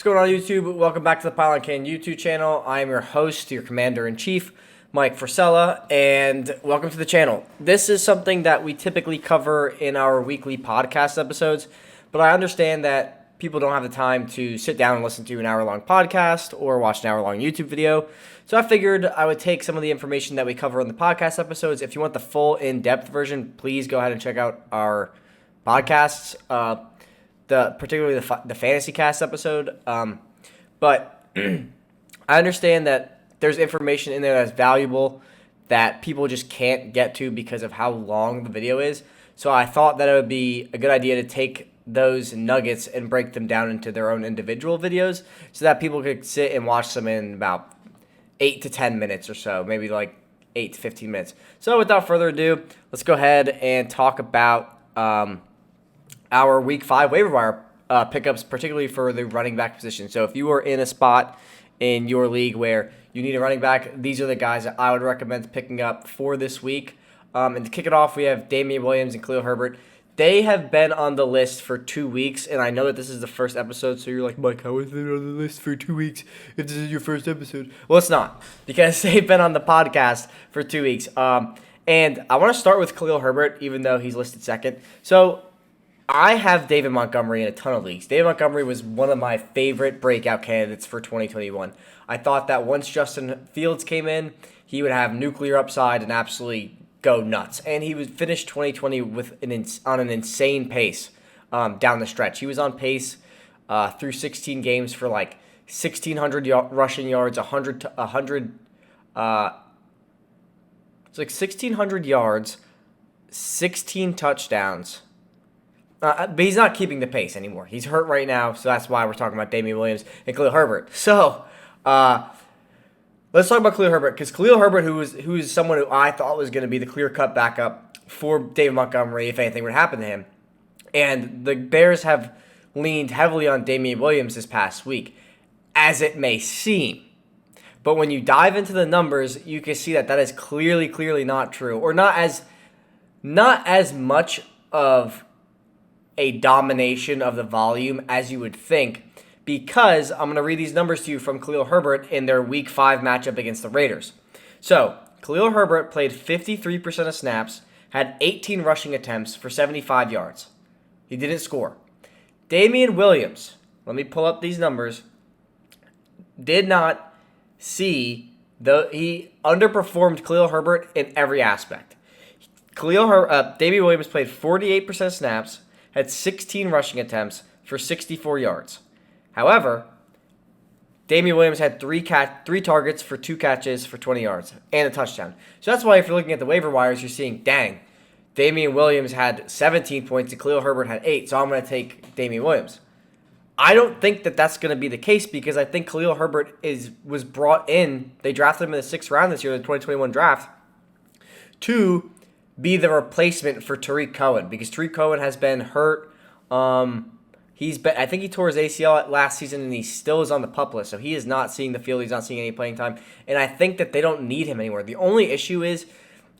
What's going on, YouTube? Welcome back to the Pylon YouTube channel. I am your host, your Commander-in-Chief, Mike Frisella, and welcome to the channel. This is something that we typically cover in our weekly podcast episodes, but I understand that people don't have the time to sit down and listen to an hour-long podcast or watch an hour-long YouTube video, so I figured I would take some of the information that we cover in the podcast episodes. If you want the full in-depth version, please go ahead and check out our podcasts. Particularly the Fantasy Cast episode, but I understand that there's information in there that's valuable that people just can't get to because of how long the video is. So I thought that it would be a good idea to take those nuggets and break them down into their own individual videos so that people could sit and watch them in about 8 to 10 minutes or so, maybe like 8 to 15 minutes. So without further ado, let's go ahead and talk about our Week 5 waiver wire pickups, particularly for the running back position. So if you are in a spot in your league where you need a running back, these are the guys that I would recommend picking up for this week. And to kick it off, we have Damien Williams and Cleo Herbert. They have been on the list for 2 weeks, and I know that this is the first episode, so you're like, Mike, how is it on the list for 2 weeks if this is your first episode? Well, it's not, because they've been on the podcast for 2 weeks. And I want to start with Cleo Herbert, even though he's listed second. So I have David Montgomery in a ton of leagues. David Montgomery was one of my favorite breakout candidates for 2021. I thought that once Justin Fields came in, he would have nuclear upside and absolutely go nuts. And he would finish 2020 with on an insane pace down the stretch. He was on pace through 16 games for like 1,600 rushing yards, 100. It's like 1,600 yards, 16 touchdowns. But he's not keeping the pace anymore. He's hurt right now, so that's why we're talking about Damien Williams and Cleo Herbert. So, let's talk about Cleo Herbert, because Cleo Herbert, who is someone who I thought was going to be the clear-cut backup for David Montgomery if anything would happen to him. And the Bears have leaned heavily on Damien Williams this past week, as it may seem. But when you dive into the numbers, you can see that that is clearly not true, or not as much of a domination of the volume as you would think, because I'm going to read these numbers to you from Cleo Herbert in their Week 5 matchup against the Raiders. So, Cleo Herbert played 53% of snaps, had 18 rushing attempts for 75 yards. He didn't score. Damien Williams, let me pull up these numbers, did not see, he underperformed Cleo Herbert in every aspect. Damien Williams played 48% of snaps, had 16 rushing attempts for 64 yards. However, Damien Williams had three targets for 2 catches for 20 yards and a touchdown. So that's why if you're looking at the waiver wires, you're seeing, dang, Damien Williams had 17 points and Cleo Herbert had 8, so I'm going to take Damien Williams. I don't think that that's going to be the case, because I think Cleo Herbert was brought in. They drafted him in the 6th round this year, the 2021 draft, to be the replacement for Tariq Cohen, because Tariq Cohen has been hurt. I think he tore his ACL last season, and he still is on the PUP list, so he is not seeing the field. He's not seeing any playing time, and I think that they don't need him anymore. The only issue is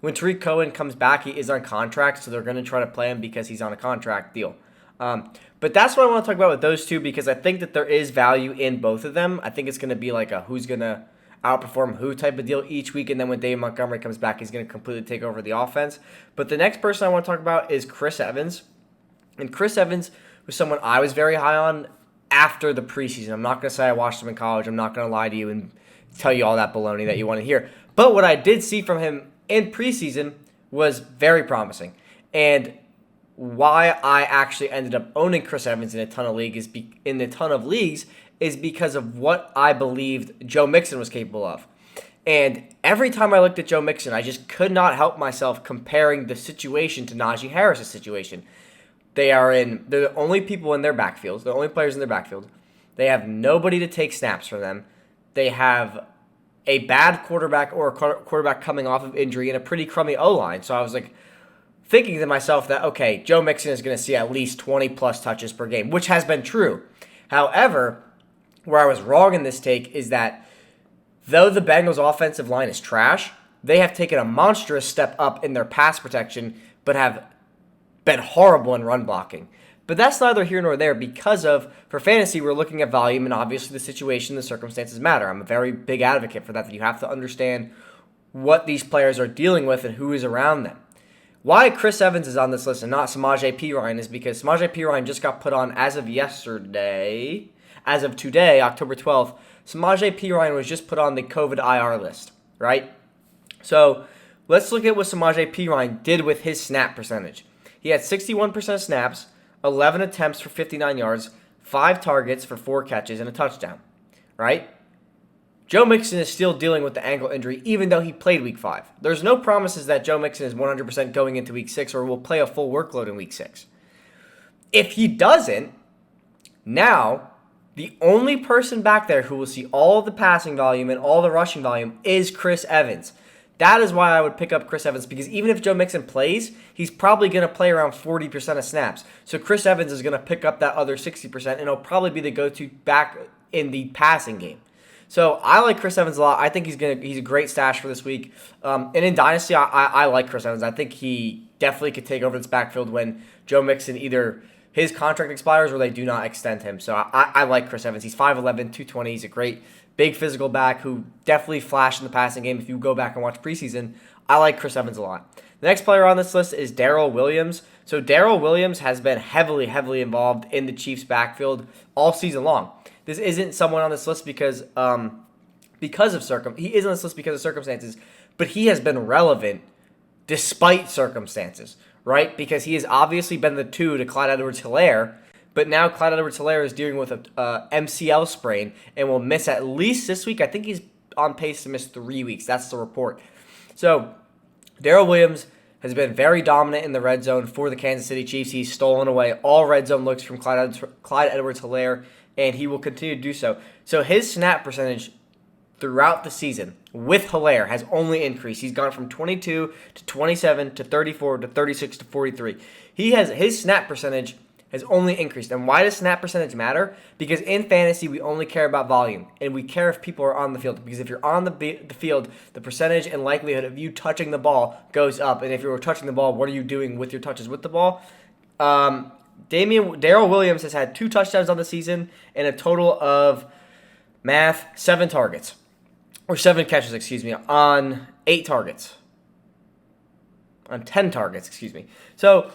when Tariq Cohen comes back, he is on contract, so they're going to try to play him because he's on a contract deal. But that's what I want to talk about with those two, because I think that there is value in both of them. I think it's going to be like a who's going to outperform who type of deal each week, and then when David Montgomery comes back, he's going to completely take over the offense. But the next person I want to talk about is Chris Evans. And Chris Evans was someone I was very high on after the preseason. I'm not going to say I watched him in college. I'm not going to lie to you and tell you all that baloney that you want to hear. But what I did see from him in preseason was very promising. And why I actually ended up owning Chris Evans in a ton of leagues is because of what I believed Joe Mixon was capable of. And every time I looked at Joe Mixon, I just could not help myself comparing the situation to Najee Harris' situation. They're the only people in their backfield, the only players in their backfield. They have nobody to take snaps from them. They have a bad quarterback or a quarterback coming off of injury and a pretty crummy O-line. So I was like thinking to myself that, okay, Joe Mixon is going to see at least 20-plus touches per game, which has been true. However, where I was wrong in this take is that though the Bengals' offensive line is trash, they have taken a monstrous step up in their pass protection, but have been horrible in run blocking. But that's neither here nor there because for fantasy, we're looking at volume, and obviously the situation, the circumstances matter. I'm a very big advocate for that you have to understand what these players are dealing with and who is around them. Why Chris Evans is on this list and not Samaje Perine is because Samaje Perine just got put on as of today, October 12th. Samaje Perine was just put on the COVID IR list, right? So let's look at what Samaje Perine did with his snap percentage. He had 61% snaps, 11 attempts for 59 yards, 5 targets for 4 catches, and a touchdown, right? Joe Mixon is still dealing with the ankle injury, even though he played Week 5. There's no promises that Joe Mixon is 100% going into Week 6 or will play a full workload in Week 6. If he doesn't, now the only person back there who will see all the passing volume and all the rushing volume is Chris Evans. That is why I would pick up Chris Evans, because even if Joe Mixon plays, he's probably going to play around 40% of snaps. So Chris Evans is going to pick up that other 60%, and he'll probably be the go-to back in the passing game. So I like Chris Evans a lot. I think he's a great stash for this week. And in Dynasty, I like Chris Evans. I think he definitely could take over this backfield when Joe Mixon either his contract expires or they do not extend him. So I like Chris Evans. He's 5'11", 220. He's a great big physical back who definitely flashed in the passing game. If you go back and watch preseason, I like Chris Evans a lot. The next player on this list is Darrell Williams. So Darrell Williams has been heavily involved in the Chiefs' backfield all season long. This isn't someone on this list because he is on this list because of circumstances, but he has been relevant despite circumstances, right? Because he has obviously been the 2 to Clyde Edwards-Helaire, but now Clyde Edwards-Helaire is dealing with a MCL sprain and will miss at least this week. I think he's on pace to miss 3 weeks. That's the report. So Darrell Williams has been very dominant in the red zone for the Kansas City Chiefs. He's stolen away all red zone looks from Clyde Edwards-Helaire, and he will continue to do so. So his snap percentage throughout the season with Helaire has only increased. He's gone from 22 to 27 to 34 to 36 to 43. His snap percentage has only increased. And why does snap percentage matter? Because in fantasy, we only care about volume, and we care if people are on the field. Because if you're on the field, the percentage and likelihood of you touching the ball goes up. And if you're touching the ball, what are you doing with your touches with the ball? Darrell Williams has had 2 touchdowns on the season and a total of 7 targets. Or 7 catches, on 8 targets. On 10 targets, So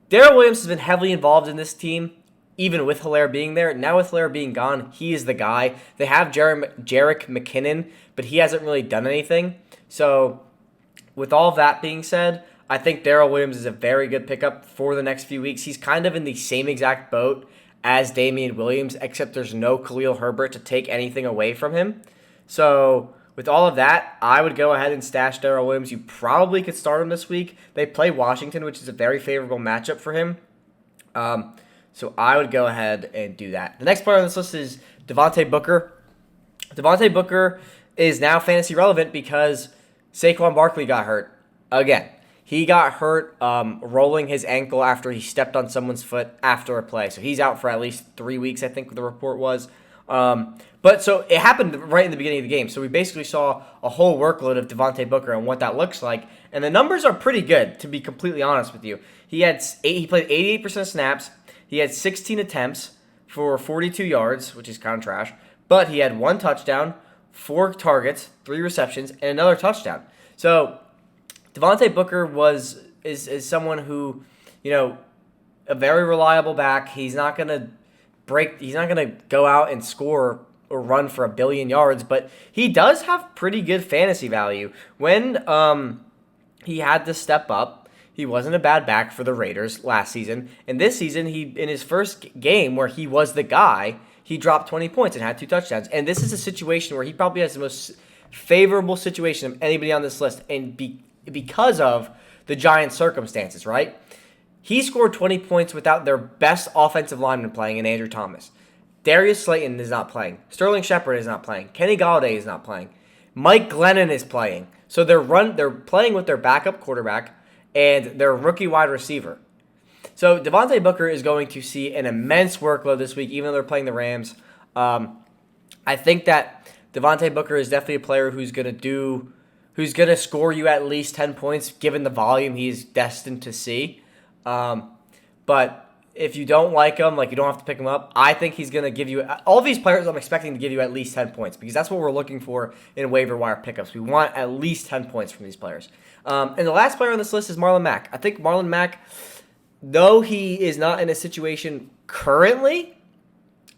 Darrell Williams has been heavily involved in this team, even with Helaire being there. Now with Helaire being gone, he is the guy. They have Jerick McKinnon, but he hasn't really done anything. So with all of that being said, I think Darrell Williams is a very good pickup for the next few weeks. He's kind of in the same exact boat as Damien Williams, except there's no Cleo Herbert to take anything away from him. So with all of that, I would go ahead and stash Darrell Williams. You probably could start him this week. They play Washington, which is a very favorable matchup for him. So I would go ahead and do that. The next player on this list is Devontae Booker. Devontae Booker is now fantasy relevant because Saquon Barkley got hurt again. He got hurt rolling his ankle after he stepped on someone's foot after a play. So he's out for at least 3 weeks, I think the report was. But so it happened right in the beginning of the game. So we basically saw a whole workload of Devontae Booker and what that looks like. And the numbers are pretty good, to be completely honest with you. He played 88% of snaps. He had 16 attempts for 42 yards, which is kind of trash. But he had 1 touchdown, 4 targets, 3 receptions, and another touchdown. So Devontae Booker is someone who, a very reliable back. He's not gonna go out and score or run for 1 billion yards, but he does have pretty good fantasy value. When he had to step up, he wasn't a bad back for the Raiders last season, and this season in his first game where he was the guy, he dropped 20 points and had 2 touchdowns. And this is a situation where he probably has the most favorable situation of anybody on this list, and because of the Giants' circumstances, right? He scored 20 points without their best offensive lineman playing in Andrew Thomas. Darius Slayton is not playing. Sterling Shepard is not playing. Kenny Golladay is not playing. Mike Glennon is playing. So they're playing with their backup quarterback and their rookie wide receiver. So Devontae Booker is going to see an immense workload this week, even though they're playing the Rams. I think that Devontae Booker is definitely a player who's going to score you at least 10 points, given the volume he's destined to see. But if you don't like him, like, you don't have to pick him up. I think he's going to give you, all these players I'm expecting to give you at least 10 points, because that's what we're looking for in waiver wire pickups. We want at least 10 points from these players. And the last player on this list is Marlon Mack. I think Marlon Mack, though he is not in a situation currently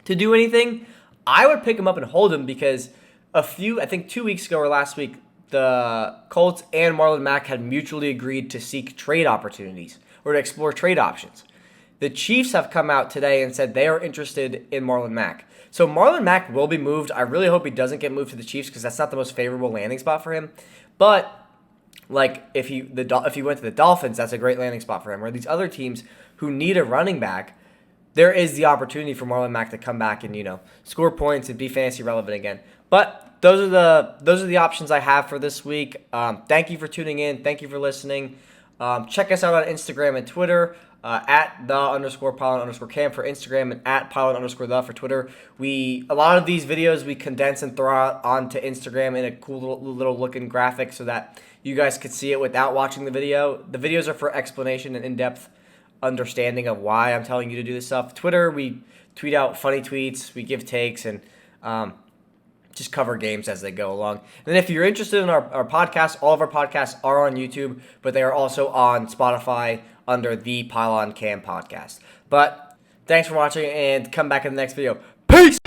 to do anything, I would pick him up and hold him, because I think 2 weeks ago or last week, the Colts and Marlon Mack had mutually agreed to seek trade opportunities or to explore trade options. The Chiefs have come out today and said they are interested in Marlon Mack. So Marlon Mack will be moved. I really hope he doesn't get moved to the Chiefs, because that's not the most favorable landing spot for him. But like, if he went to the Dolphins, that's a great landing spot for him. Or these other teams who need a running back, there is the opportunity for Marlon Mack to come back and, score points and be fantasy relevant again. But those are the options I have for this week. Thank you for tuning in. Thank you for listening. Check us out on Instagram and Twitter, at @the_Pylon_Cam for Instagram, and at @Pylon_the for Twitter. A lot of these videos we condense and throw out onto Instagram in a cool little looking graphic so that you guys could see it without watching the video. The videos are for explanation and in-depth understanding of why I'm telling you to do this stuff. Twitter, we tweet out funny tweets, we give takes, and just cover games as they go along. And then if you're interested in our podcast, all of our podcasts are on YouTube, but they are also on Spotify under the Pylon Cam podcast. But thanks for watching, and come back in the next video. Peace!